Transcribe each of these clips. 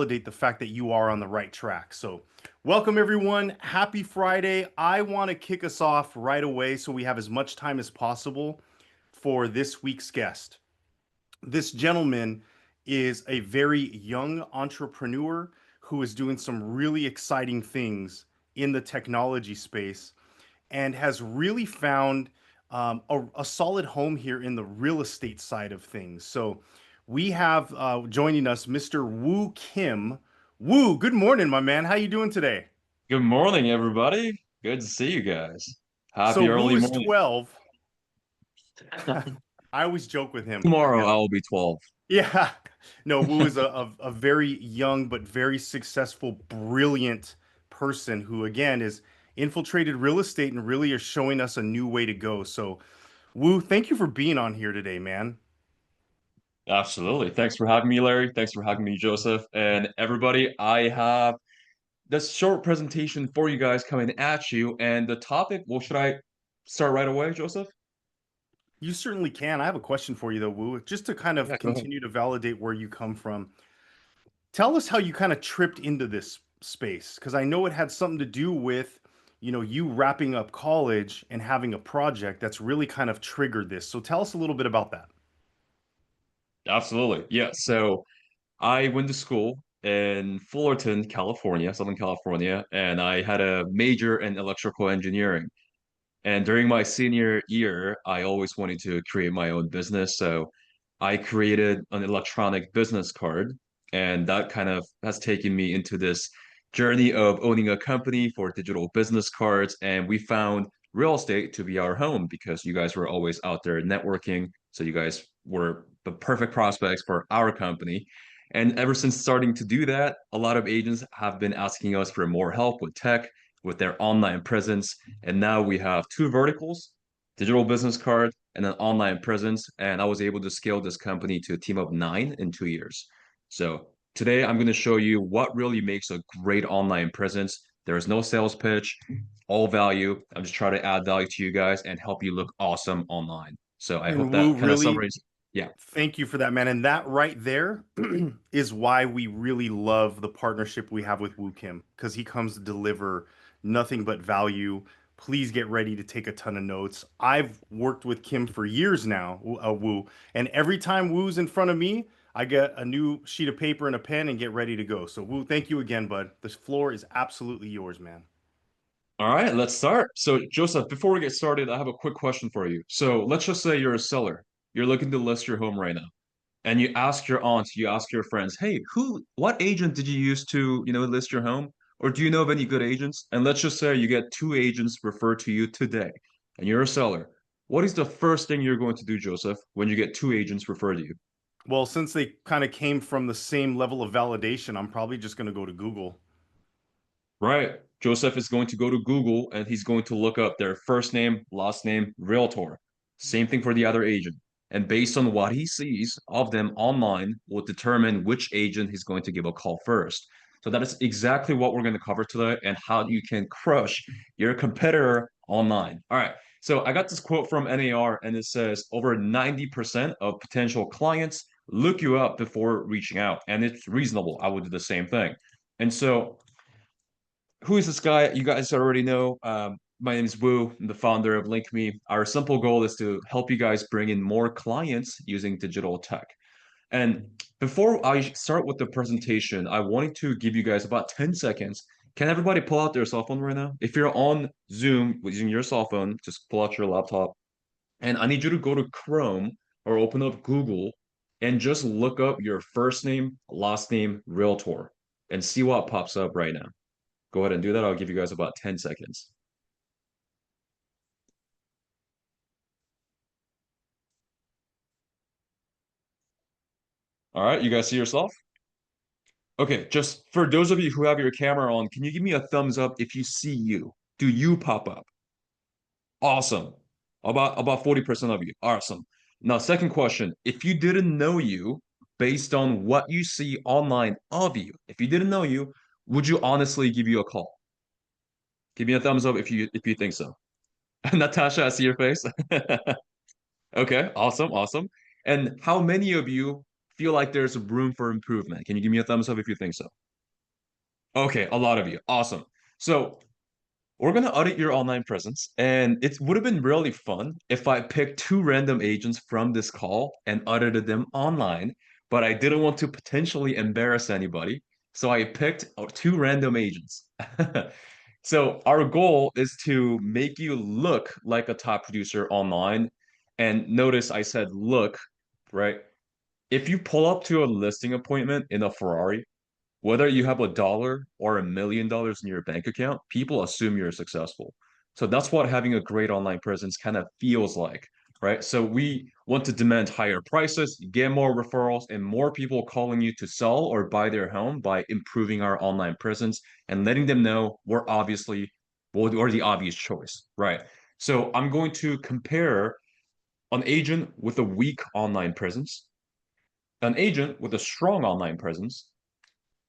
validate the fact that you are on the right track. So, welcome everyone. Happy Friday. I want to kick us off right away so we have as much time as possible for this week's guest. This gentleman is a very young entrepreneur who is doing some really exciting things in the technology space and has really found a solid home here in the real estate side of things. So we have joining us Mr. Woo Kim. Woo, good morning, my man. How you doing today? Good morning, everybody. Good to see you guys. So Happy Woo early is morning. 12. I always joke with him. Tomorrow I will be 12. Yeah. No, Wu is a very young but very successful, brilliant person who, again, is infiltrated real estate and really is showing us a new way to go. So, Wu, thank you for being on here today, man. Absolutely. Thanks for having me, Larry. Thanks for having me, Joseph. And everybody, I have this short presentation for you guys coming at you. And the topic, well, should I start right away, Joseph? You certainly can. I have a question for you, though, Wu, just to kind of Yeah, go ahead. continue to validate where you come from. Tell us how you kind of tripped into this space, because I know it had something to do with, you wrapping up college and having a project that's really kind of triggered this. So tell us a little bit about that. Absolutely. Yeah. So I went to school in Fullerton, California, Southern California, and I had a major in electrical engineering. And during my senior year, I always wanted to create my own business. So I created an electronic business card. And that kind of has taken me into this journey of owning a company for digital business cards. And we found real estate to be our home because you guys were always out there networking. So you guys were the perfect prospects for our company. And ever since starting to do that, a lot of agents have been asking us for more help with tech, with their online presence. And now we have two verticals, digital business card and an online presence. And I was able to scale this company to a team of 9 in 2 years. So today I'm going to show you what really makes a great online presence. There is no sales pitch, all value. I'm just trying to add value to you guys and help you look awesome online. So I hope And Wu, that kind of really, summarizes. Yeah. thank you for that, man. And that right there is why we really love the partnership we have with Wu Kim, because he comes to deliver nothing but value. Please get ready to take a ton of notes. I've worked with Kim for years now, Wu, and every time Wu's in front of me, I get a new sheet of paper and a pen and get ready to go. So, Wu, thank you again, bud. This floor is absolutely yours, man. All right, let's start. So, Joseph, before we get started, I have a quick question for you. So, let's just say you're a seller. You're looking to list your home right now, and you ask your aunts, you ask your friends, "Hey, what agent did you use to, list your home? Or do you know of any good agents?" And let's just say you get two agents referred to you today, and you're a seller. What is the first thing you're going to do, Joseph, when you get two agents referred to you? Well, since they kind of came from the same level of validation, I'm probably just going to go to Google. Right. Joseph is going to go to Google and he's going to look up their first name, last name, realtor. Same thing for the other agent. And based on what he sees of them online, will determine which agent he's going to give a call first. So that is exactly what we're going to cover today and how you can crush your competitor online. All right. So I got this quote from NAR and it says over 90% of potential clients look you up before reaching out. And it's reasonable. I would do the same thing. And so who is this guy? You guys already know. My name is Wu. I'm the founder of LinkMe. Our simple goal is to help you guys bring in more clients using digital tech. And before I start with the presentation, I wanted to give you guys about 10 seconds. Can everybody pull out their cell phone right now? If you're on Zoom using your cell phone, just pull out your laptop. And I need you to go to Chrome or open up Google and just look up your first name, last name, realtor, and see what pops up right now. Go ahead and do that. I'll give you guys about 10 seconds. All right, you guys see yourself? Okay, just for those of you who have your camera on, can you give me a thumbs up if you see you? Do you pop up? Awesome. About 40% of you. Awesome. Now, second question. If you didn't know you based on what you see online of you, if you didn't know you, would you honestly give you a call? Give me a thumbs up if you think so. Natasha, I see your face. Okay, awesome, awesome. And how many of you feel like there's room for improvement? Can you give me a thumbs up if you think so? Okay, a lot of you. Awesome. So we're gonna audit your online presence, and it would have been really fun if I picked two random agents from this call and audited them online, but I didn't want to potentially embarrass anybody, so I picked two random agents. So our goal is to make you look like a top producer online. And notice I said look, right? If you pull up to a listing appointment in a Ferrari, whether you have $1 or $1 million in your bank account, people assume you're successful. So that's what having a great online presence kind of feels like, right? So we want to demand higher prices, get more referrals, and more people calling you to sell or buy their home by improving our online presence and letting them know we're obviously, well, we're the obvious choice, right? So I'm going to compare an agent with a weak online presence, an agent with a strong online presence,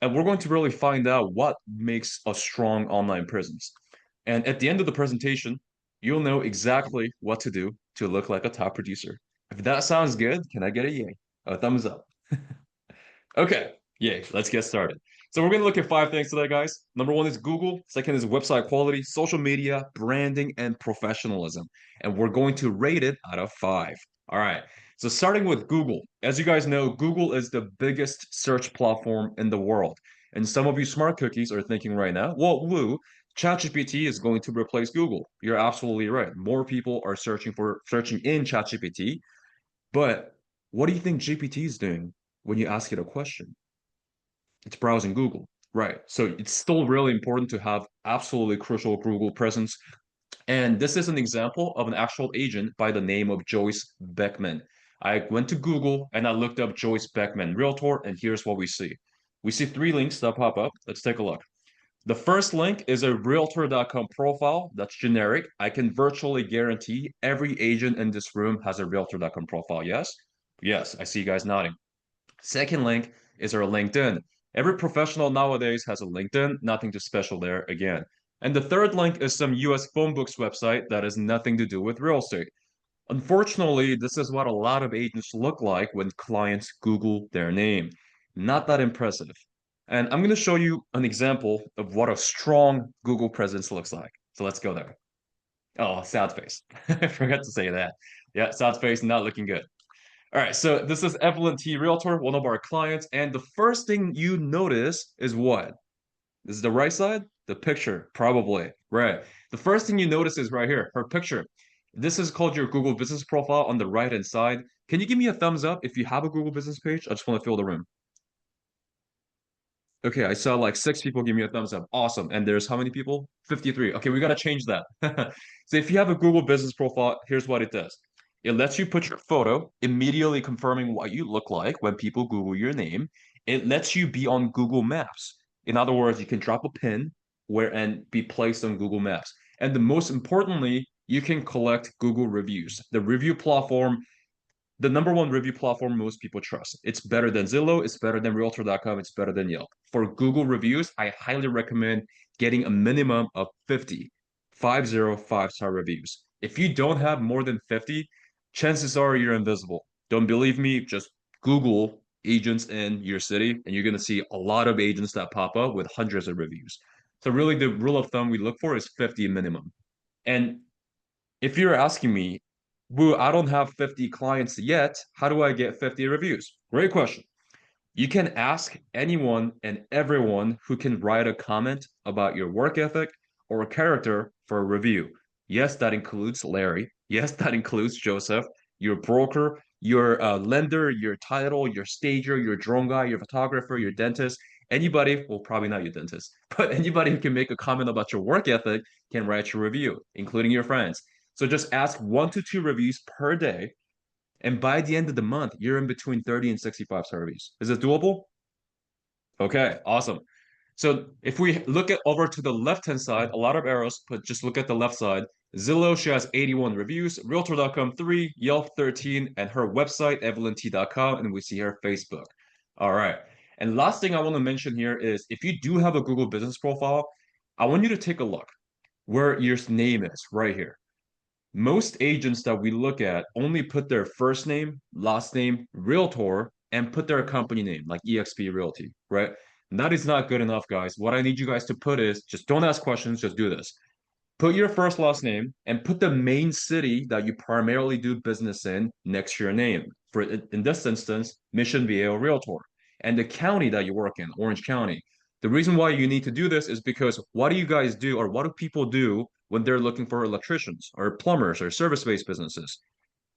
and we're going to really find out what makes a strong online presence. And at the end of the presentation, you'll know exactly what to do to look like a top producer. If that sounds good, can I get a yay? A thumbs up. Okay, yay, let's get started. So we're going to look at five things today, guys. Number one is Google. Second is website quality, social media, branding, and professionalism. And we're going to rate it out of five. All right. So starting with Google. As you guys know, Google is the biggest search platform in the world. And some of you smart cookies are thinking right now, well, Lou, ChatGPT is going to replace Google. You're absolutely right. More people are searching in ChatGPT. But what do you think GPT is doing when you ask it a question? It's browsing Google. Right. So it's still really important to have absolutely crucial Google presence. And this is an example of an actual agent by the name of Joyce Beckman. I went to Google and I looked up Joyce Beckman Realtor, and here's what we see. We see three links that pop up. Let's take a look. The first link is a realtor.com profile that's generic. I can virtually guarantee every agent in this room has a realtor.com profile. Yes? Yes, I see you guys nodding. Second link is our LinkedIn. Every professional nowadays has a LinkedIn, nothing too special there again. And the third link is some US phone books website that has nothing to do with real estate. Unfortunately, this is what a lot of agents look like when clients Google their name. Not that impressive. And I'm going to show you an example of what a strong Google presence looks like. So let's go there. Oh, sad face. I forgot to say that. Yeah, sad face, not looking good. All right, so this is Evelyn T. Realtor, one of our clients. And the first thing you notice is what? This is the right side? The picture, probably. Right. The first thing you notice is right here, her picture. This is called your Google Business profile on the right-hand side. Can you give me a thumbs up if you have a Google Business page? I just want to fill the room. Okay, I saw like six people give me a thumbs up. Awesome. And there's how many people? 53. Okay, we got to change that. So if you have a Google Business profile, here's what it does. It lets you put your photo, immediately confirming what you look like when people Google your name. It lets you be on Google Maps. In other words, you can drop a pin where and be placed on Google Maps. And the most importantly, you can collect Google reviews. The review platform, the number one review platform most people trust. It's better than Zillow, it's better than Realtor.com, it's better than Yelp. For Google reviews, I highly recommend getting a minimum of 50, 5-0 5-star reviews. If you don't have more than 50, chances are you're invisible. Don't believe me? Just Google agents in your city, and you're going to see a lot of agents that pop up with hundreds of reviews. So, really, the rule of thumb we look for is 50 minimum. And if you're asking me, Woo, I don't have 50 clients yet. How do I get 50 reviews? Great question. You can ask anyone and everyone who can write a comment about your work ethic or character for a review. Yes, that includes Larry. Yes, that includes Joseph, your broker, your lender, your title, your stager, your drone guy, your photographer, your dentist. Anybody, well, probably not your dentist, but anybody who can make a comment about your work ethic can write your review, including your friends. So just ask 1 to 2 reviews per day, and by the end of the month, you're in between 30 and 65 reviews. Is it doable? Okay, awesome. So if we look at over to the left-hand side, a lot of arrows, but just look at the left side. Zillow, she has 81 reviews, Realtor.com 3, Yelp 13, and her website, evelynt.com, and we see her Facebook. All right. And last thing I want to mention here is if you do have a Google business profile, I want you to take a look where your name is right here. Most agents that we look at only put their first name, last name, realtor, and put their company name, like EXP Realty, right? And that is not good enough, guys. What I need you guys to put is just don't ask questions, just do this. Put your first last name and put the main city that you primarily do business in next to your name. For in this instance, Mission Viejo Realtor, and the county that you work in, Orange County. The reason why you need to do this is because what do you guys do, or what do people do when they're looking for electricians or plumbers or service-based businesses?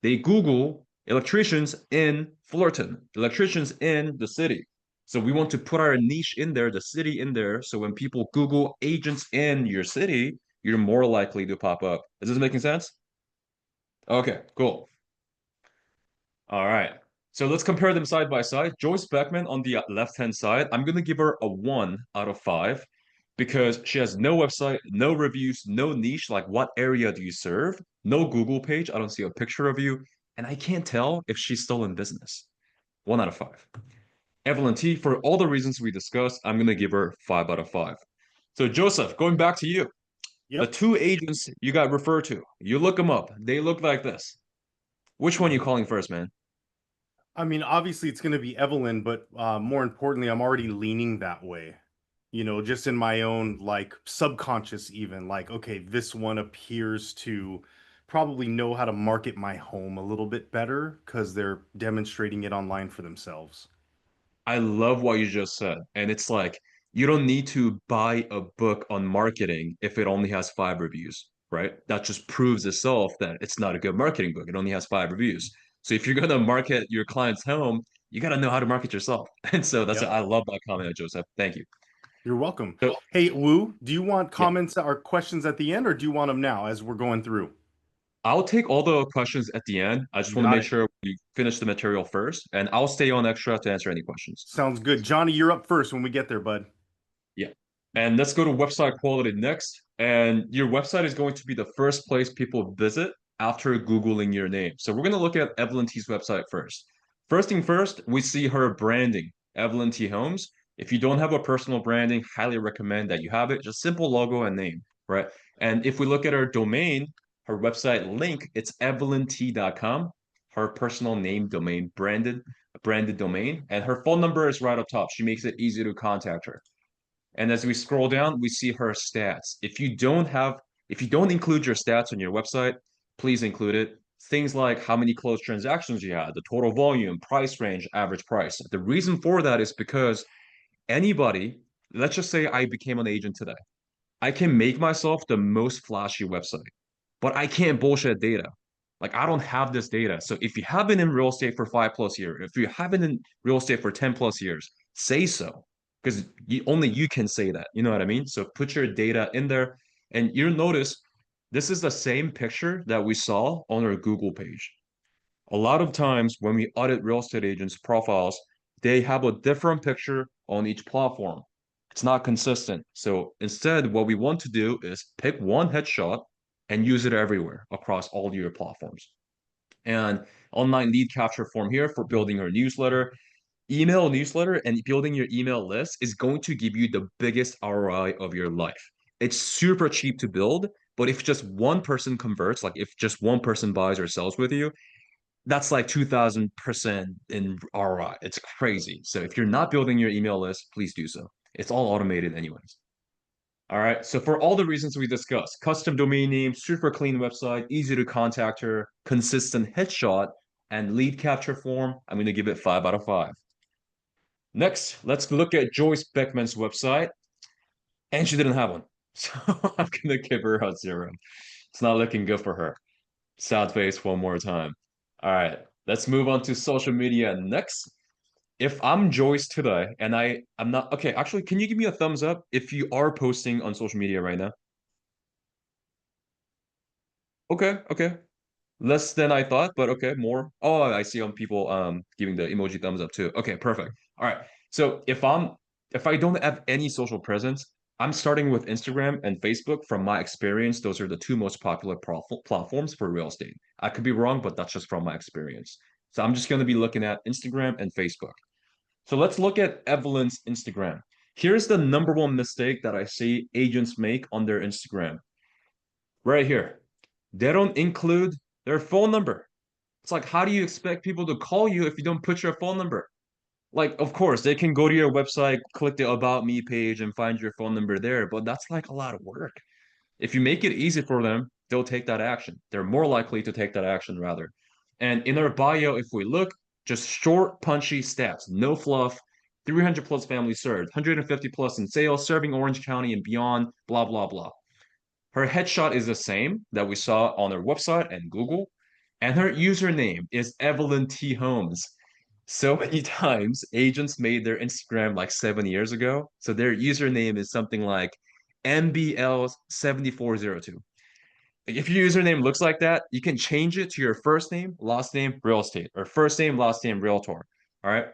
They Google electricians in Fullerton, electricians in the city. So we want to put our niche in there, the city in there. So when people Google agents in your city, you're more likely to pop up. Is this making sense? Okay, cool. All right. So let's compare them side by side. Joyce Beckman on the left-hand side, I'm going to give her a 1 out of 5 because she has no website, no reviews, no niche. Like, what area do you serve? No Google page. I don't see a picture of you. And I can't tell if she's still in business. 1 out of 5. Evelyn T, for all the reasons we discussed, I'm going to give her 5 out of 5. So, Joseph, going back to you, the Yep. two agents you got referred to, you look them up. They look like this. Which one are you calling first, man? I mean, obviously it's going to be Evelyn, but more importantly, I'm already leaning that way. Just in my own like subconscious, even like, okay, this one appears to probably know how to market my home a little bit better because they're demonstrating it online for themselves. I love what you just said. And it's like, you don't need to buy a book on marketing if it only has 5 reviews, right? That just proves itself that it's not a good marketing book. It only has 5 reviews. So if you're going to market your client's home, you got to know how to market yourself. And so that's, Yep. I love that comment, Joseph. Thank you. You're welcome. So, Hey, Woo, do you want yeah, comments or questions at the end, or do you want them now as we're going through? I'll take all the questions at the end. I just You want to got make it. sure we finish the material first, and I'll stay on extra to answer any questions. Sounds good. Johnny, you're up first when we get there, bud. Yeah. And let's go to website quality next. And your website is going to be the first place people visit after Googling your name. So we're going to look at Evelyn T's website first. First thing first, we see her branding, Evelyn T Homes. If you don't have a personal branding, highly recommend that you have it. Just simple logo and name, right? And if we look at her domain, her website link, it's evelynt.com. Her personal name domain, branded domain, and her phone number is right up top. She makes it easy to contact her. And as we scroll down, we see her stats. If you don't include your stats on your website, please include it. Things like how many closed transactions you had, the total volume, price range, average price. The reason for that is because anybody, let's just say I became an agent today. I can make myself the most flashy website, but I can't bullshit data. Like, I don't have this data. So if you have been in real estate for 5 plus years, if you have been in real estate for 10 plus years, say so. Because only you can say that. You know what I mean? So put your data in there. And you'll notice this is the same picture that we saw on our Google page. A lot of times when we audit real estate agents' profiles, they have a different picture on each platform. It's not consistent. So instead, what we want to do is pick one headshot and use it everywhere across all your platforms. And online lead capture form here for building your newsletter. Email newsletter and building your email list is going to give you the biggest ROI of your life. It's super cheap to build, but if just one person converts, like if just one person buys or sells with you, that's like 2000% in ROI. It's crazy. So if you're not building your email list, please do so. It's all automated anyways. All right. So for all the reasons we discussed, custom domain name, super clean website, easy to contact her, consistent headshot, and lead capture form, I'm going to give it 5 out of 5. Next, let's look at Joyce Beckman's website. And she didn't have one. So I'm going to give her a 0. It's not looking good for her. Sad face one more time. All right, let's move on to social media next. If I'm Joyce today and I'm not okay, actually, can you give me a thumbs up if you are posting on social media right now? Okay, okay. Less than I thought, but okay, more. Oh, I see on people giving the emoji thumbs up too. Okay, perfect. All right. So if I don't have any social presence, I'm starting with Instagram and Facebook. From my experience, those are the two most popular platforms for real estate. I could be wrong, but that's just from my experience. So I'm just going to be looking at Instagram and Facebook. So let's look at Evelyn's Instagram. Here's the number one mistake that I see agents make on their Instagram. Right here. They don't include their phone number. It's like, how do you expect people to call you if you don't put your phone number? Like, of course, they can go to your website, click the About Me page, and find your phone number there, but that's like a lot of work. If you make it easy for them, they'll take that action. They're more likely to take that action rather. And in our bio, if we look, just short, punchy stats, no fluff, 300 plus families served, 150 plus in sales, serving Orange County and beyond, blah, blah, blah. Her headshot is the same that we saw on her website and Google, and her username is Evelyn T. Holmes. So many times agents made their Instagram like 7 years ago. So their username is something like MBL7402. If your username looks like that, you can change it to your first name, last name, real estate, or first name, last name, realtor. All right.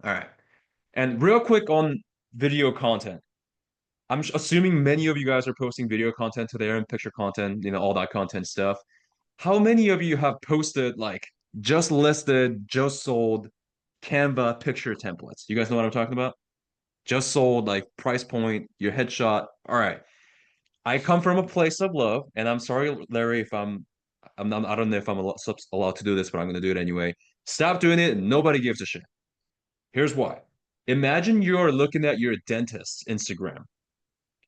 All right. And real quick on video content. I'm assuming many of you guys are posting video content today and picture content, all that content stuff. How many of you have posted like just listed, just sold Canva picture templates? You guys know what I'm talking about? Just sold, like price point, your headshot. All right. I come from a place of love, and I'm sorry, Larry, if I'm not, I don't know if I'm allowed to do this, but I'm going to do it anyway. Stop doing it. Nobody gives a shit. Here's why. Imagine you're looking at your dentist's Instagram,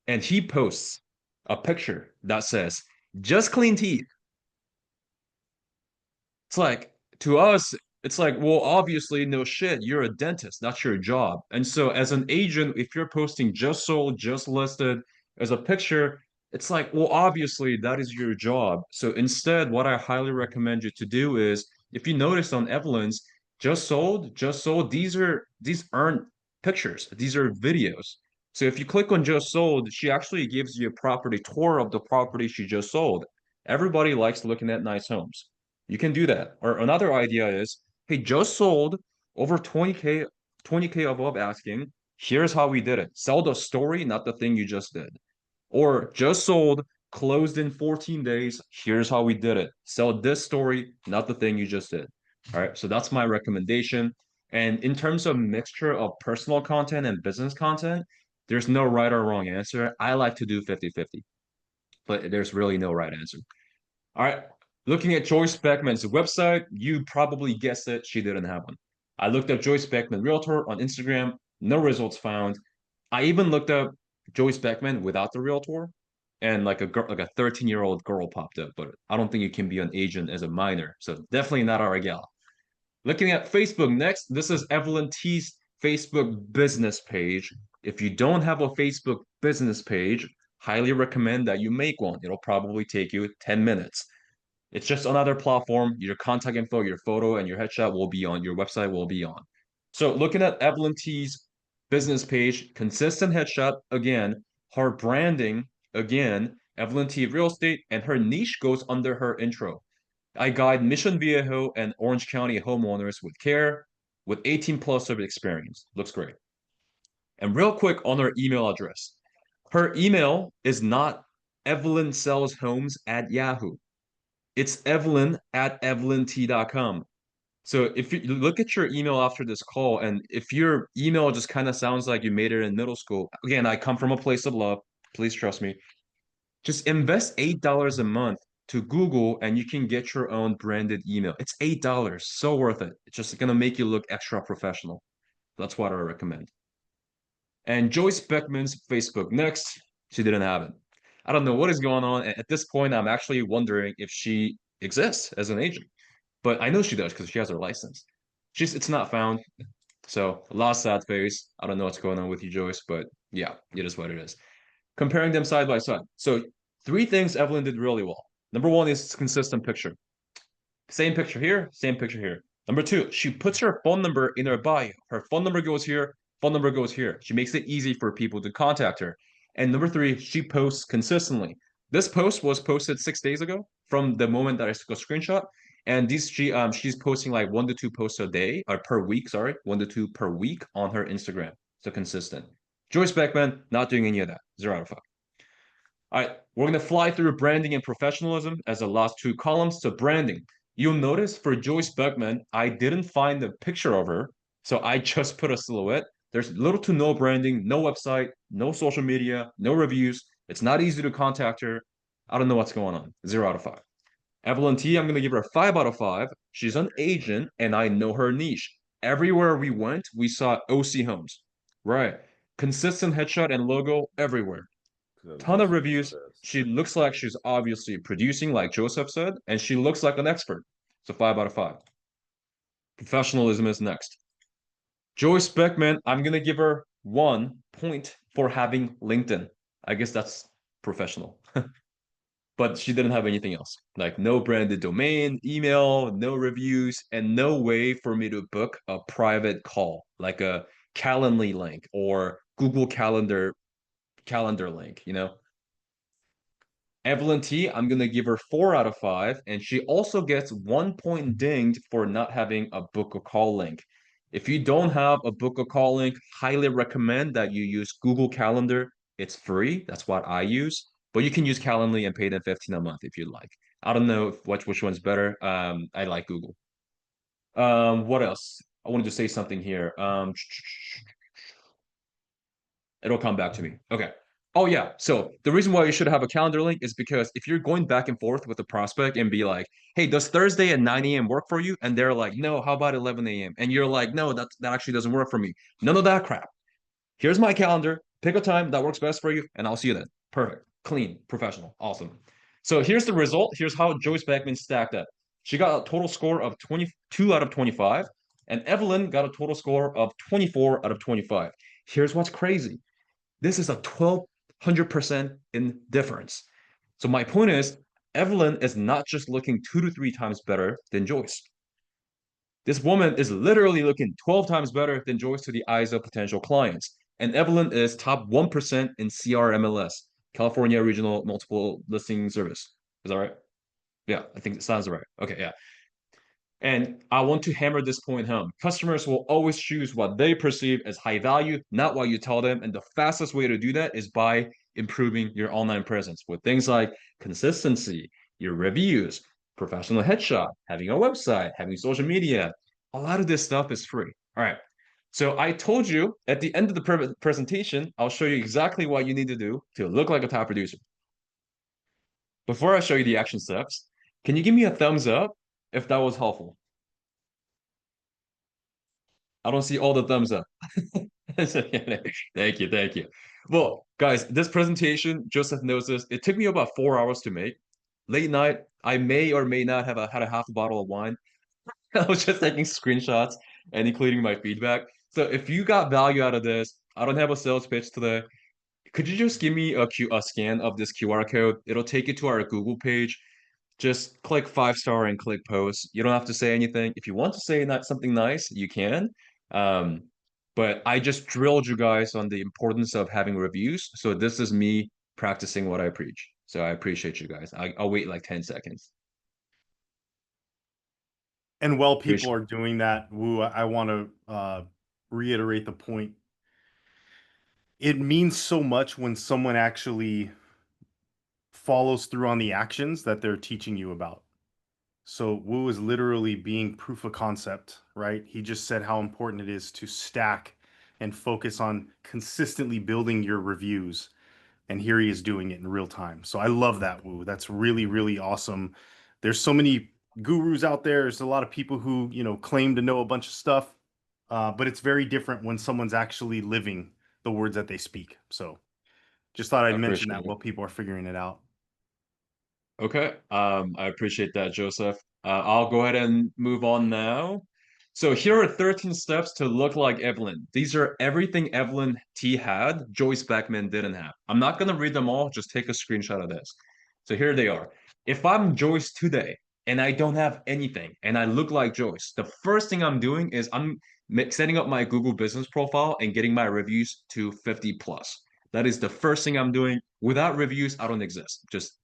and he posts a picture that says, just clean teeth. It's like to us, it's like, well, obviously, no shit. You're a dentist. That's your job. And so, as an agent, if you're posting just sold, just listed as a picture, it's like, well, obviously, that is your job. So instead, what I highly recommend you to do is, if you notice on Evelyn's, just sold, these aren't pictures. These are videos. So if you click on just sold, she actually gives you a property tour of the property she just sold. Everybody likes looking at nice homes. You can do that. Or another idea is, hey, just sold over 20K above asking. Here's how we did it. Sell the story, not the thing you just did. Or just sold, closed in 14 days. Here's how we did it. Sell this story, not the thing you just did. All right. So that's my recommendation. And in terms of mixture of personal content and business content, there's no right or wrong answer. I like to do 50-50, but there's really no right answer. All right. Looking at Joyce Beckman's website, you probably guessed it. She didn't have one. I looked up Joyce Beckman Realtor on Instagram. No results found. I even looked up Joyce Beckman without the Realtor, and like a girl, like a 13-year-old girl popped up. But I don't think you can be an agent as a minor, so definitely not our gal. Looking at Facebook next, this is Evelyn T's Facebook business page. If you don't have a Facebook business page, highly recommend that you make one. It'll probably take you 10 minutes. It's just another platform. Your contact info, your photo, and your headshot will be on, your website will be on. So looking at Evelyn T's business page, consistent headshot, again, her branding, again, Evelyn T Real Estate, and her niche goes under her intro. I guide Mission Viejo and Orange County homeowners with care, with 18 plus of experience. Looks great. And real quick on her email address. Her email is not Evelyn Sells Homes at Yahoo. It's Evelyn at evelynt.com. So if you look at your email after this call, and if your email just kind of sounds like you made it in middle school, again, I come from a place of love. Please trust me. Just invest $8 a month to Google and you can get your own branded email. It's $8. So worth it. It's just gonna make you look extra professional. That's what I recommend. And Joyce Beckman's Facebook next. She didn't have it. I don't know what is going on. At this point, I'm actually wondering if she exists as an agent. But I know she does because she has her license. It's not found. So lost that face. I don't know what's going on with you, Joyce, but yeah, it is what it is. Comparing them side by side. So three things Evelyn did really well. Number one is consistent picture. Same picture here, same picture here. Number two, she puts her phone number in her bio. Her phone number goes here, phone number goes here. She makes it easy for people to contact her. And number three, she posts consistently. This post was posted 6 days ago from the moment that I took a screenshot. And she's posting like 1 to 2 posts a day or per week, sorry, 1 to 2 per week on her Instagram. So consistent. Joyce Beckman, not doing any of that. 0 out of 5. All right, we're going to fly through branding and professionalism as the last two columns. So branding. You'll notice for Joyce Beckman, I didn't find the picture of her, so I just put a silhouette. There's little to no branding, no website, no social media, no reviews. It's not easy to contact her. I don't know what's going on. 0 out of 5. Evelyn T, I'm going to give her a 5 out of 5. She's an agent, and I know her niche. Everywhere we went, we saw OC homes. Right. Consistent headshot and logo everywhere. Ton of reviews. She looks like she's obviously producing, like Joseph said, and she looks like an expert. So 5 out of 5. Professionalism is next. Joyce Beckman, I'm gonna give her 1 point for having LinkedIn. I guess that's professional. But she didn't have anything else. Like no branded domain, email, no reviews, and no way for me to book a private call, like a Calendly link or Google calendar link, you know? Evelyn T, I'm gonna give her 4 out of 5, and she also gets 1 point dinged for not having a book a call link. If you don't have a book a call link, highly recommend that you use Google Calendar. It's free. That's what I use. But you can use Calendly and pay them 15 a month if you'd like. I don't know which one's better. I like Google. What else? I wanted to say something here. It'll come back to me. Okay. Oh yeah. So the reason why you should have a calendar link is because if you're going back and forth with a prospect and be like, "Hey, does Thursday at 9 a.m. work for you?" And they're like, "No, how about 11 a.m.?" And you're like, "No, that actually doesn't work for me." None of that crap. Here's my calendar. Pick a time that works best for you, and I'll see you then. Perfect. Clean, professional. Awesome. So here's the result. Here's how Joyce Beckman stacked up. She got a total score of 22 out of 25, and Evelyn got a total score of 24 out of 25. Here's what's crazy. This is a 1,200% in difference. So my point is, Evelyn is not just looking 2 to 3 times better than Joyce. This woman is literally looking 12 times better than Joyce to the eyes of potential clients. And Evelyn is top 1% in CRMLS, California Regional Multiple Listing Service. Is that right? Yeah, I think it sounds right. Okay, yeah. And I want to hammer this point home. Customers will always choose what they perceive as high value, not what you tell them. And the fastest way to do that is by improving your online presence with things like consistency, your reviews, professional headshot, having a website, having social media. A lot of this stuff is free. All right. So I told you at the end of the presentation, I'll show you exactly what you need to do to look like a top producer. Before I show you the action steps, can you give me a thumbs up if that was helpful? I don't see all the thumbs up. Thank you, thank you. Well, guys, this presentation, Joseph knows this. It took me about 4 hours to make. Late night, I may or may not have had a half a bottle of wine. I was just taking screenshots and including my feedback. So if you got value out of this, I don't have a sales pitch today. Could you just give me a scan of this QR code? It'll take you to our Google page. Just click 5 star and click post. You don't have to say anything. If you want to say not something nice, you can. Um, but I just drilled you guys on the importance of having reviews. So this is me practicing what I preach. So I appreciate you guys. I'll wait like 10 seconds. And while people Appreciate are doing that, Woo, I want to reiterate the point. It means so much when someone actually follows through on the actions that they're teaching you about. So Woo is literally being proof of concept, right? He just said how important it is to stack and focus on consistently building your reviews. And here he is doing it in real time. So I love that, Woo. That's really, really awesome. There's so many gurus out there. There's a lot of people who, claim to know a bunch of stuff, but it's very different when someone's actually living the words that they speak. So just thought I I'd mention appreciate that it. while people are figuring it out. Okay. I appreciate that, Joseph. I'll go ahead and move on now. So here are 13 steps to look like Evelyn. These are everything Evelyn T had, Joyce Beckman didn't have. I'm not going to read them all, just take a screenshot of this. So here they are. If I'm Joyce today and I don't have anything and I look like Joyce, the first thing I'm doing is I'm setting up my Google business profile and getting my reviews to 50 plus. That is the first thing I'm doing. Without reviews, I don't exist. Just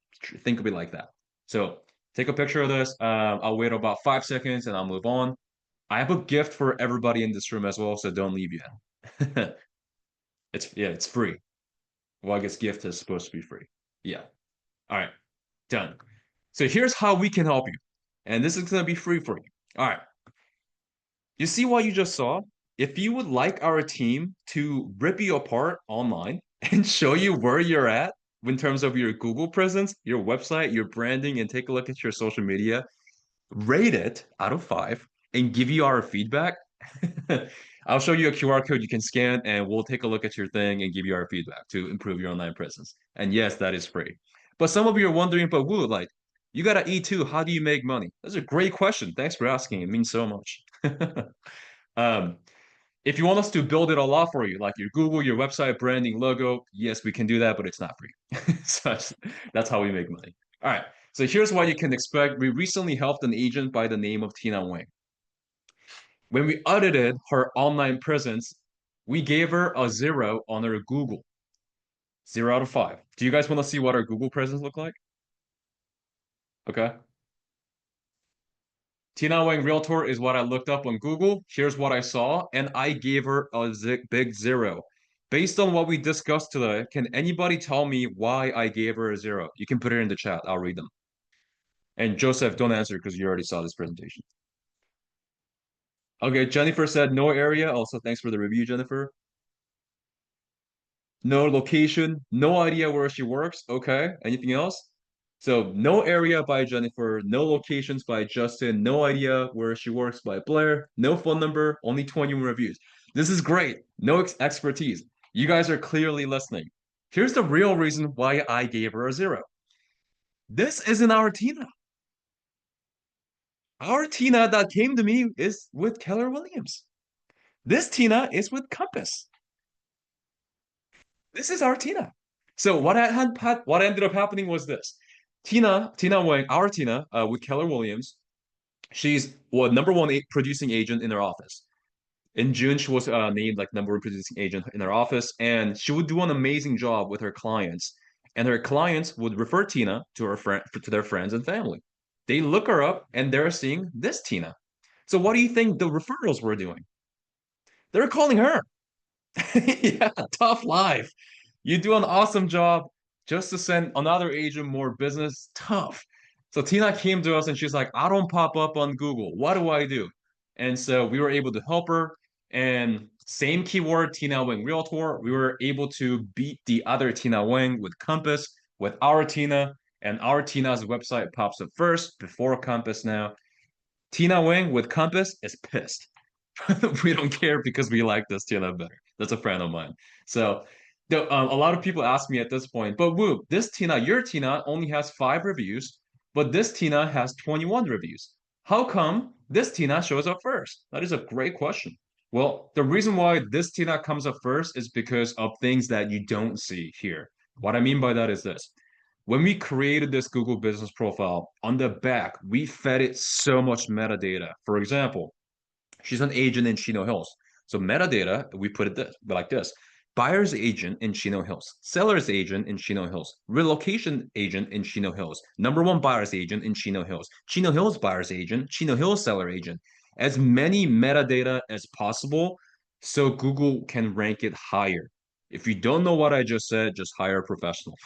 think of it like that. So take a picture of this. I'll wait about 5 seconds and I'll move on. I have a gift for everybody in this room as well, so don't leave yet. It's free. Well, I guess gift is supposed to be free. Yeah. All right. Done. So here's how we can help you. And this is gonna be free for you. All right. You see what you just saw? If you would like our team to rip you apart online and show you where you're at in terms of your Google presence, your website, your branding, and take a look at your social media, rate it out of 5 and give you our feedback. I'll show you a QR code you can scan, and we'll take a look at your thing and give you our feedback to improve your online presence. And yes, that is free. But some of you are wondering, but Woo, like, you got an E2, how do you make money? That's a great question. Thanks for asking. It means so much. um, if you want us to build it all off for you, like your Google, your website, branding, logo, yes, we can do that, but it's not free. So that's how we make money. All right. So here's what you can expect. We recently helped an agent by the name of Tina Wang. When we audited her online presence, we gave her a 0 on her Google. 0 out of 5. Do you guys want to see what our Google presence look like? Okay. Tina Wang Realtor is what I looked up on Google. Here's what I saw, and I gave her a big 0. Based on what we discussed today, can anybody tell me why I gave her a 0? You can put it in the chat. I'll read them. And Joseph, don't answer because you already saw this presentation. Okay, Jennifer said no area. Also, thanks for the review, Jennifer. No location, no idea where she works. Okay, anything else? So no area by Jennifer, no locations by Justin, no idea where she works by Blair, no phone number, only 21 reviews. This is great. No expertise. You guys are clearly listening. Here's the real reason why I gave her a 0. This isn't our Tina. Our Tina that came to me is with Keller Williams. This Tina is with Compass. This is our Tina. So what ended up happening was this. Tina Wang, our Tina, with Keller Williams, she's number one producing agent in her office. In June, she was named like number one producing agent in her office, and she would do an amazing job with her clients. And her clients would refer Tina to their friends and family. They look her up, and they're seeing this Tina. So what do you think the referrals were doing? They're calling her. Yeah, tough life. You do an awesome job just to send another agent more business. Tough. So Tina came to us and she's like, I don't pop up on Google. What do I do? And so we were able to help her. And same keyword, Tina Wing Realtor. We were able to beat the other Tina Wing with Compass, with our Tina. And our Tina's website pops up first before Compass now. Tina Wing with Compass is pissed. We don't care because we like this Tina better. That's a friend of mine. So a lot of people ask me at this point, but Woo, this Tina, your Tina only has 5 reviews, but this Tina has 21 reviews. How come this Tina shows up first? That is a great question. Well, the reason why this Tina comes up first is because of things that you don't see here. What I mean by that is this. When we created this Google business profile, on the back, we fed it so much metadata. For example, she's an agent in Chino Hills. So metadata, we put it like this. Buyer's agent in Chino Hills, seller's agent in Chino Hills, relocation agent in Chino Hills, number one buyer's agent in Chino Hills buyer's agent, Chino Hills seller agent. As many metadata as possible so Google can rank it higher. If you don't know what I just said, just hire a professional.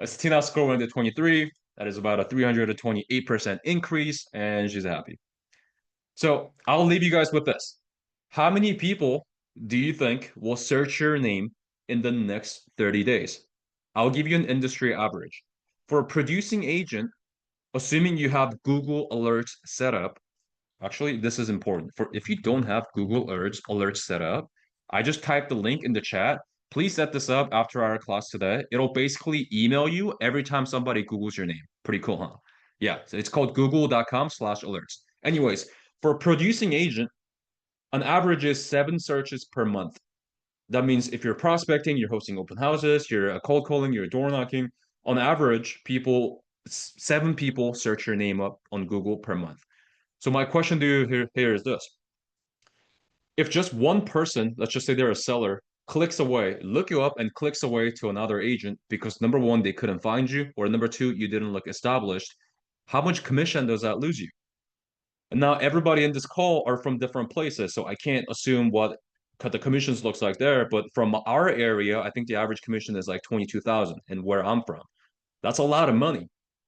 Tina score went to 23. That is about a 328% increase, and she's happy. So I'll leave you guys with this. How many people do you think will search your name in the next 30 days? I'll give you an industry average. For a producing agent, assuming you have Google Alerts set up, actually, this is important. For if you don't have Google Alerts set up, I just typed the link in the chat. Please set this up after our class today. It'll basically email you every time somebody Googles your name. Pretty cool, huh? Yeah, so it's called google.com/alerts. Anyways, for a producing agent, an average is 7 searches per month. That means if you're prospecting, you're hosting open houses, you're cold calling, you're door knocking, on average, 7 people search your name up on Google per month. So my question to you here is this. If just one person, let's just say they're a seller, clicks away, look you up and clicks away to another agent because number one, they couldn't find you, or number two, you didn't look established, how much commission does that lose you? And now everybody in this call are from different places, so I can't assume what the commissions looks like there. But from our area, I think the average commission is like 22,000, and where I'm from, that's a lot of money.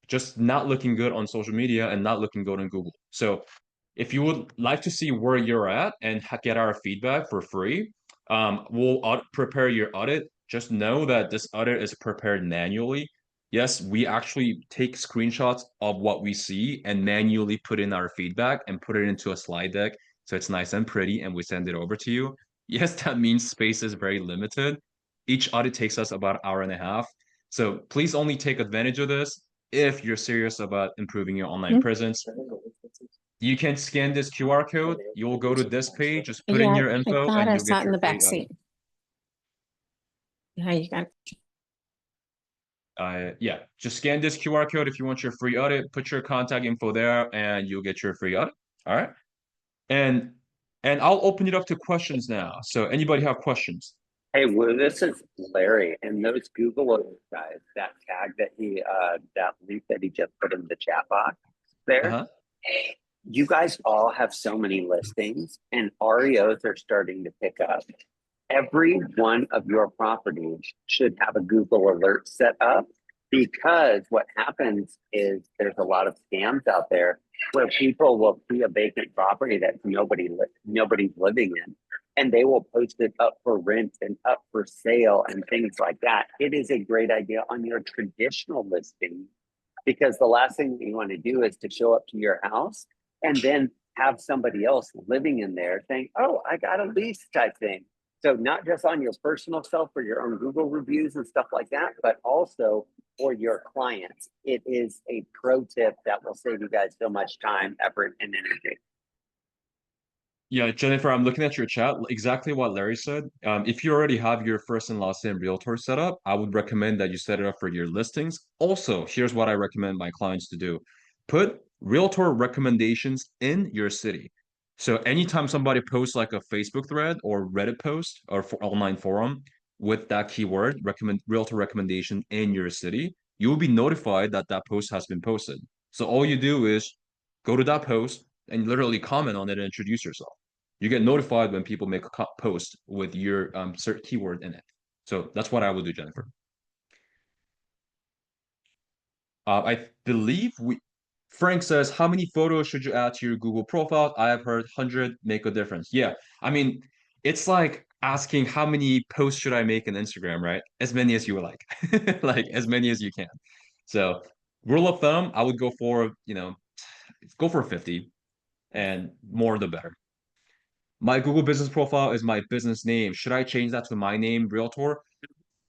Just not looking good on social media and not looking good on Google. So if you would like to see where you're at and get our feedback for free, we'll prepare your audit. Just know that this audit is prepared manually. Yes, we actually take screenshots of what we see and manually put in our feedback and put it into a slide deck so it's nice and pretty, and we send it over to you. Yes, that means space is very limited. Each audit takes us about an hour and a half. So please only take advantage of this if you're serious about improving your online Mm. presence. You can scan this QR code. You'll go to this page, just put in Yeah, your I info, thought and I you'll saw get it in your the back free seat. Yeah, you got. yeah, just scan this QR code if you want your free audit. Put your contact info there, and you'll get your free audit. All right, and I'll open it up to questions now. So anybody have questions? Hey, well, this is Larry, and those Google alerts guys, that tag that that link that he just put in the chat box there, Uh-huh. you guys all have so many listings, and REOs are starting to pick up. Every one of your properties should have a Google alert set up because what happens is there's a lot of scams out there where people will see a vacant property that nobody's living in, and they will post it up for rent and up for sale and things like that. It is a great idea on your traditional listing because the last thing that you want to do is to show up to your house and then have somebody else living in there saying, "Oh, I got a lease," type thing. So not just on your personal self for your own Google reviews and stuff like that, but also for your clients. It is a pro tip that will save you guys so much time, effort, and energy. Yeah, Jennifer, I'm looking at your chat. Exactly what Larry said. If you already have your first and last name realtor set up, I would recommend that you set it up for your listings. Also, here's what I recommend my clients to do. Put realtor recommendations in your city. So anytime somebody posts like a Facebook thread or Reddit post or for online forum with that keyword, recommend realtor recommendation in your city, you will be notified that that post has been posted. So all you do is go to that post and literally comment on it and introduce yourself. You get notified when people make a post with your search keyword in it. So that's what I would do, Jennifer. I believe Frank says, how many photos should you add to your Google profile? I have heard 100 make a difference. Yeah, I mean, it's like asking how many posts should I make on Instagram, right? As many as you would like, like as many as you can. So rule of thumb, I would go for, go for 50 and more the better. My Google business profile is my business name. Should I change that to my name, Realtor?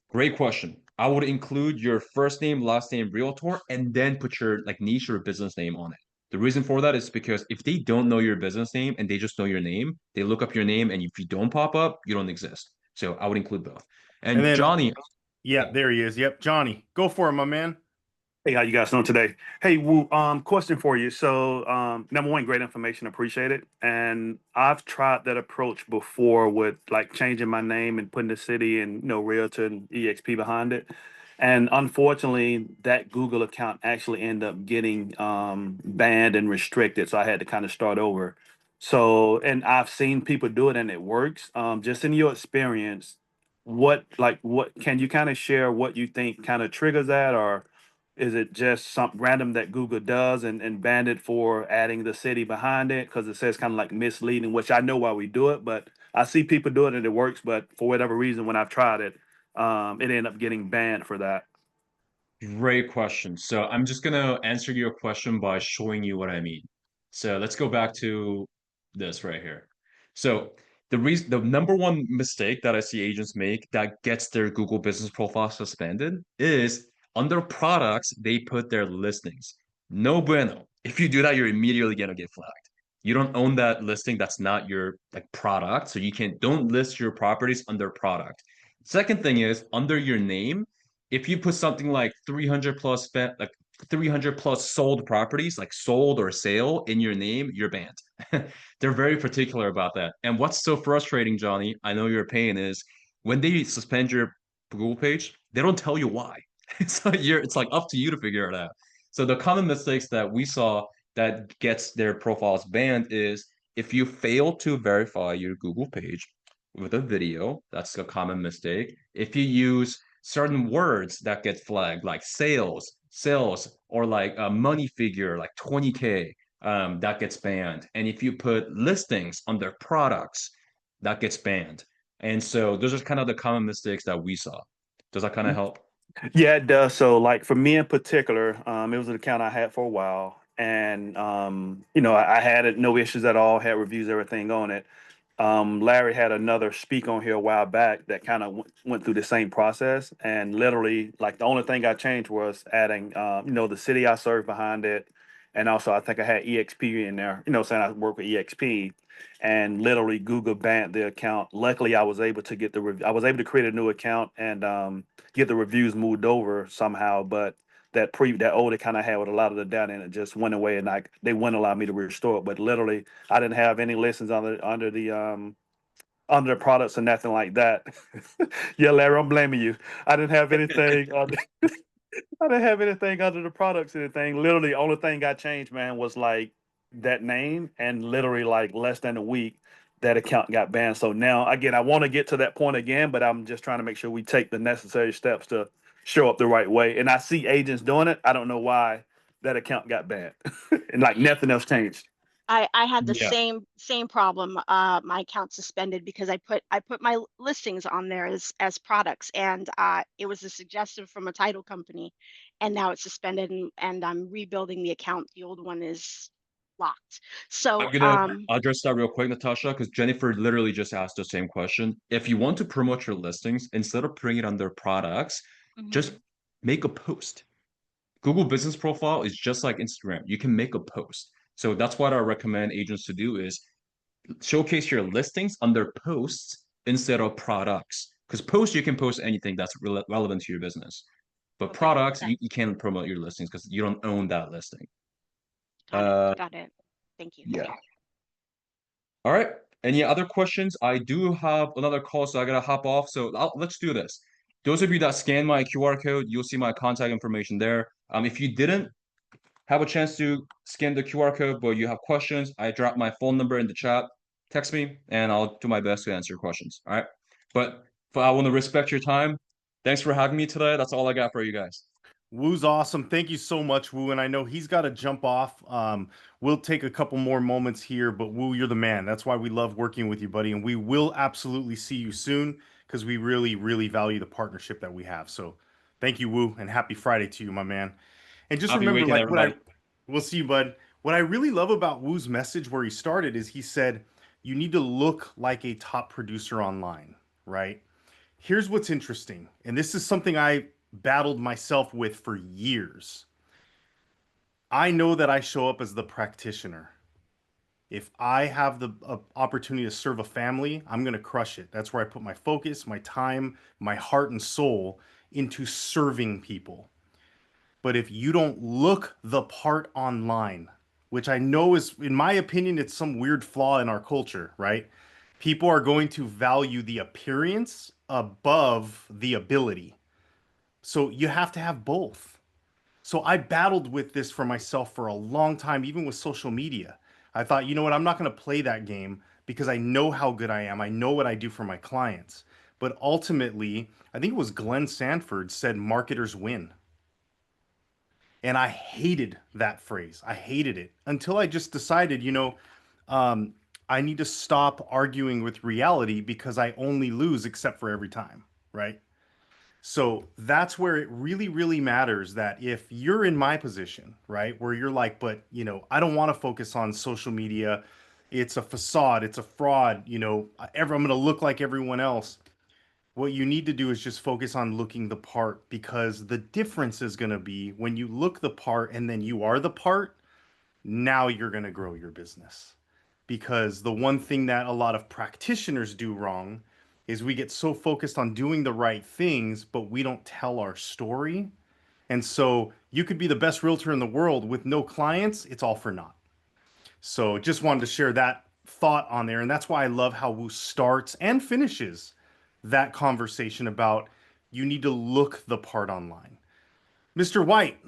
Great question. I would include your first name, last name, Realtor, and then put your like niche or business name on it. The reason for that is because if they don't know your business name and they just know your name, they look up your name, and if you don't pop up, you don't exist. So I would include both. And And then, Johnny, yeah, there he is. Yep, Johnny, go for it, my man. Hey, how you guys doing today? Hey, question for you. So, number one, great information, appreciate it. And I've tried that approach before with like changing my name and putting the city and Realtor and EXP behind it. And unfortunately, that Google account actually ended up getting banned and restricted. So I had to kind of start over. So, and I've seen people do it and it works. Just in your experience, what can you kind of share what you think kind of triggers that, or is it just something random that Google does and banned it for adding the city behind it because it says kind of like misleading, which I know why we do it, but I see people do it and it works. But for whatever reason, when I've tried it, it ended up getting banned for that. great question. So I'm just gonna answer your question by showing you what I mean. So let's go back to this right here. So the number one mistake that I see agents make that gets their Google business profile suspended is under products, they put their listings. No bueno. If you do that, you're immediately gonna get flagged. You don't own that listing. That's not your like product. So you can't don't list your properties under product. Second thing is under your name, if you put something like 300 plus spent like 300 plus sold properties like sold or sale in your name, you're banned. They're very particular about that. And what's so frustrating, Johnny, I know you're pain, is when they suspend your Google page, they don't tell you why. It's like up to you to figure it out. So the common mistakes that we saw that gets their profiles banned is if you fail to verify your Google page with a video, that's a common mistake. If you use certain words that get flagged, like sales, or like a money figure, like 20K, that gets banned. And if you put listings under products, that gets banned. And so those are kind of the common mistakes that we saw. Does that kind of help? Yeah, it does. So, like for me in particular, it was an account I had for a while, and I had it, no issues at all, had reviews, everything on it. Larry had another speak on here a while back that kind of went through the same process, and literally, like, the only thing I changed was adding, the city I serve behind it, and also I think I had EXP in there, saying I work with EXP, and literally Google banned the account. Luckily, I was able to get I was able to create a new account and get the reviews moved over somehow, but that old it kind of had with a lot of the data and it just went away, and they wouldn't allow me to restore it. But literally, I didn't have any listings under the products or nothing like that. Yeah, Larry, I'm blaming you. I didn't have anything. I didn't have anything under the products. Anything. Literally, only thing got changed, man, was like that name, and literally like less than a week, that account got banned. So now, again, I want to get to that point again, but I'm just trying to make sure we take the necessary steps to show up the right way. And I see agents doing it. I don't know why that account got banned, and like nothing else changed. I had the Yeah. same problem. My account suspended because I put my listings on there as products, and it was a suggestion from a title company, and now it's suspended, and I'm rebuilding the account. The old one is locked. So I'm gonna address that real quick, Natasha, because Jennifer literally just asked the same question. If you want to promote your listings, instead of putting it under products, just mhm. make a post. Google Business Profile is just like Instagram. You can make a post. So that's what I recommend agents to do is showcase your listings under posts instead of products. Because posts, you can post anything that's relevant to your business. But Okay, products, that you can't promote your listings because you don't own that listing. got it. Uh, Got it. Thank you. yeah. All right. Any other questions? I do have another call, so I gotta hop off. So let's do this. Those of you that scan my QR code, you'll see my contact information there. If you didn't have a chance to scan the QR code, but you have questions, I dropped my phone number in the chat. Text me, and I'll do my best to answer your questions. All right. But I want to respect your time. Thanks for having me today. That's all I got for you guys. Woo's awesome. Thank you so much, Woo. And I know he's got to jump off. We'll take a couple more moments here, but Woo, you're the man. That's why we love working with you, buddy. And we will absolutely see you soon because we really, really value the partnership that we have. So thank you, Woo, and happy Friday to you, my man. And just Happy remember, weekend, like everybody. we'll see you, bud. What I really love about Woo's message where he started is he said, you need to look like a top producer online, right? Here's what's interesting, and this is something I battled myself with for years. I know that I show up as the practitioner. If I have the opportunity to serve a family, I'm going to crush it. That's where I put my focus, my time, my heart, and soul into serving people. But if you don't look the part online, which I know is, in my opinion, it's some weird flaw in our culture, right? People are going to value the appearance above the ability. So you have to have both. So I battled with this for myself for a long time, even with social media. I thought, you know what, I'm not going to play that game because I know how good I am. I know what I do for my clients. But ultimately, I think it was Glenn Sanford said marketers win. And I hated that phrase. I hated it until I just decided, um, I need to stop arguing with reality because I only lose except for every time, right? So that's where it really, really matters that if you're in my position, right, where you're like, but, I don't want to focus on social media. It's a facade, it's a fraud, I'm going to look like everyone else. What you need to do is just focus on looking the part because the difference is going to be when you look the part and then you are the part, now you're going to grow your business. Because the one thing that a lot of practitioners do wrong is we get so focused on doing the right things, but we don't tell our story. And so you could be the best realtor in the world with no clients, it's all for naught. So just wanted to share that thought on there. And that's why I love how Wu starts and finishes that conversation about you need to look the part online. Mr. White,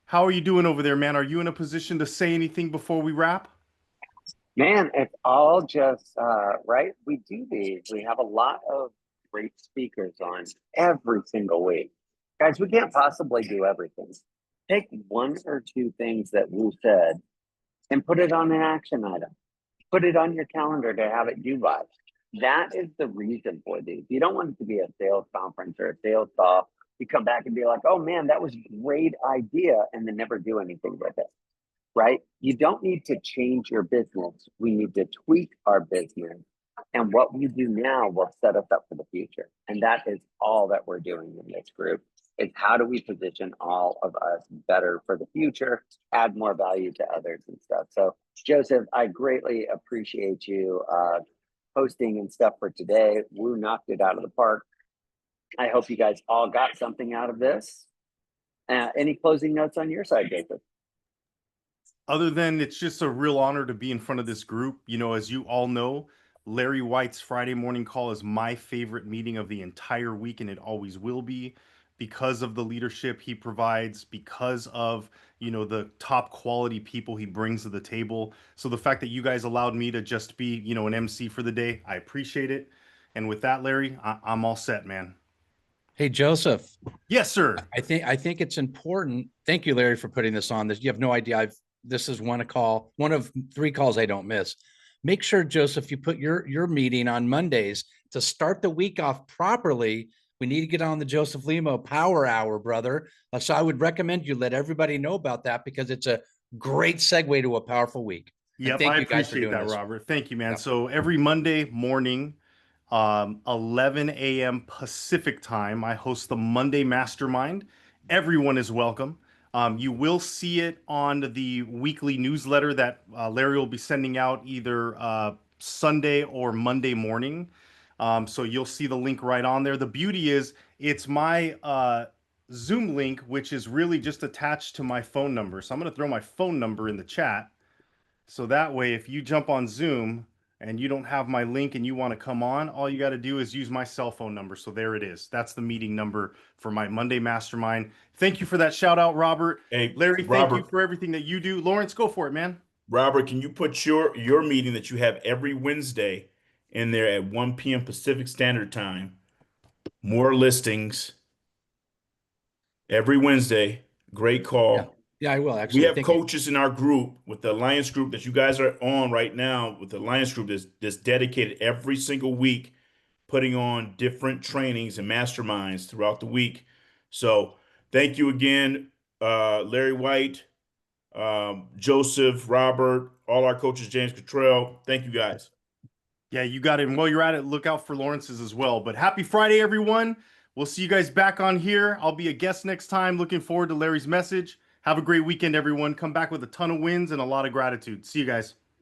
how are you doing over there, man? Are you in a position to say anything before we wrap? Man, it's all just right. We do these. We have a lot of great speakers on every single week. Guys, we can't possibly do everything. Take one or two things that Wu said and put it on an action item. Put it on your calendar to have it due by. That is the reason for these. You don't want it to be a sales conference or a sales talk You come back and be like, oh man, that was a great idea, and then never do anything with it, right? You don't need to change your business. We need to tweak our business. And what we do now will set us up for the future. And that is all that we're doing in this group is how do we position all of us better for the future, add more value to others and stuff. So Joseph, I greatly appreciate you hosting and stuff for today. Woo knocked it out of the park. I hope you guys all got something out of this. Any closing notes on your side, Joseph? Other than it's just a real honor to be in front of this group. You know, as you all know, Larry White's Friday morning call is my favorite meeting of the entire week, and it always will be because of the leadership he provides, because of, you know, the top quality people he brings to the table. So the fact that you guys allowed me to just be, you know, an MC for the day, I appreciate it. And with that, Larry, I'm all set, man. Hey, Joseph. Yes, sir. I think it's important. Thank you, Larry, for putting this on. This you have no idea. This is one of 3 calls I don't miss. Make sure, Joseph, you put your meeting on Mondays to start the week off properly. We need to get on the Joseph Limo Power Hour, brother. So I would recommend you let everybody know about that because it's a great segue to a powerful week. Yep, I appreciate that, Robert. Thank you, man. Yep. So every Monday morning, 11 a.m. Pacific time, I host the Monday Mastermind. Everyone is welcome. You will see it on the weekly newsletter that Larry will be sending out either Sunday or Monday morning. So you'll see the link right on there. The beauty is it's my Zoom link, which is really just attached to my phone number. So I'm going to throw my phone number in the chat. So that way, if you jump on Zoom and you don't have my link and you want to come on, all you got to do is use my cell phone number. So there it is. That's the meeting number for my Monday Mastermind. Thank you for that shout out, Robert. Hey, Larry, Robert, thank you for everything that you do. Lawrence, go for it, man. Robert, can you put your meeting that you have every Wednesday in there at 1 p.m. Pacific Standard Time? More listings every Wednesday. Great call. Yeah, I will actually. We have coaches in our group with the Alliance group that you guys are on right now with the Alliance group that's dedicated every single week, putting on different trainings and masterminds throughout the week. So thank you again, Larry White, Joseph, Robert, all our coaches, James Cottrell. Thank you guys. Yeah, you got it. And while you're at it, look out for Lawrence's as well. But happy Friday, everyone. We'll see you guys back on here. I'll be a guest next time. Looking forward to Larry's message. Have a great weekend, everyone. Come back with a ton of wins and a lot of gratitude. See you guys.